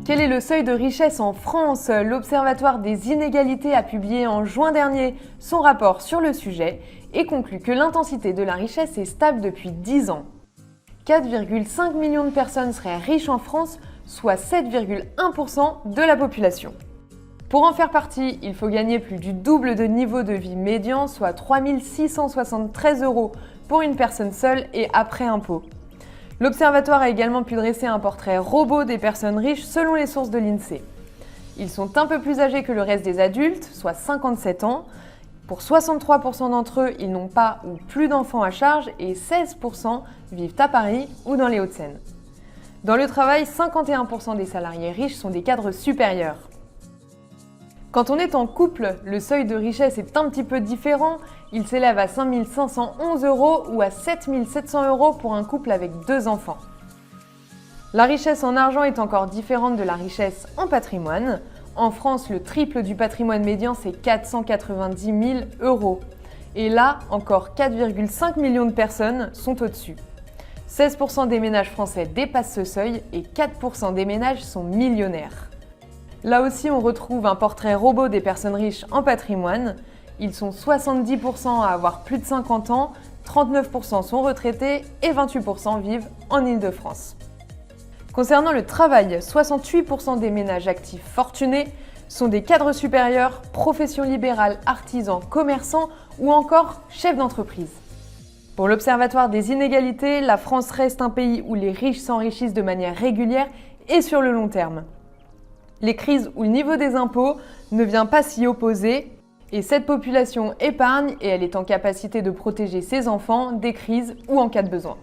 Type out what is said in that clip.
Quel est le seuil de richesse en France? L'Observatoire des inégalités a publié en juin dernier son rapport sur le sujet et conclut que l'intensité de la richesse est stable depuis 10 ans. 4,5 millions de personnes seraient riches en France, soit 7,1% de la population. Pour en faire partie, il faut gagner plus du double de niveau de vie médian, soit 3 673 € pour une personne seule et après impôt. L'Observatoire a également pu dresser un portrait robot des personnes riches selon les sources de l'INSEE. Ils sont un peu plus âgés que le reste des adultes, soit 57 ans. Pour 63% d'entre eux, ils n'ont pas ou plus d'enfants à charge et 16% vivent à Paris ou dans les Hauts-de-Seine. Dans le travail, 51% des salariés riches sont des cadres supérieurs. Quand on est en couple, le seuil de richesse est un petit peu différent. Il s'élève à 5 511 € ou à 7 700 € pour un couple avec 2 enfants. La richesse en argent est encore différente de la richesse en patrimoine. En France, le triple du patrimoine médian, c'est 490 000 €. Et là, encore 4,5 millions de personnes sont au-dessus. 16% des ménages français dépassent ce seuil et 4% des ménages sont millionnaires. Là aussi, on retrouve un portrait robot des personnes riches en patrimoine. Ils sont 70% à avoir plus de 50 ans, 39% sont retraités et 28% vivent en Île-de-France. Concernant le travail, 68% des ménages actifs fortunés sont des cadres supérieurs, professions libérales, artisans, commerçants ou encore chefs d'entreprise. Pour l'Observatoire des inégalités, la France reste un pays où les riches s'enrichissent de manière régulière et sur le long terme. Les crises ou le niveau des impôts ne vient pas s'y opposer et cette population épargne et elle est en capacité de protéger ses enfants des crises ou en cas de besoin.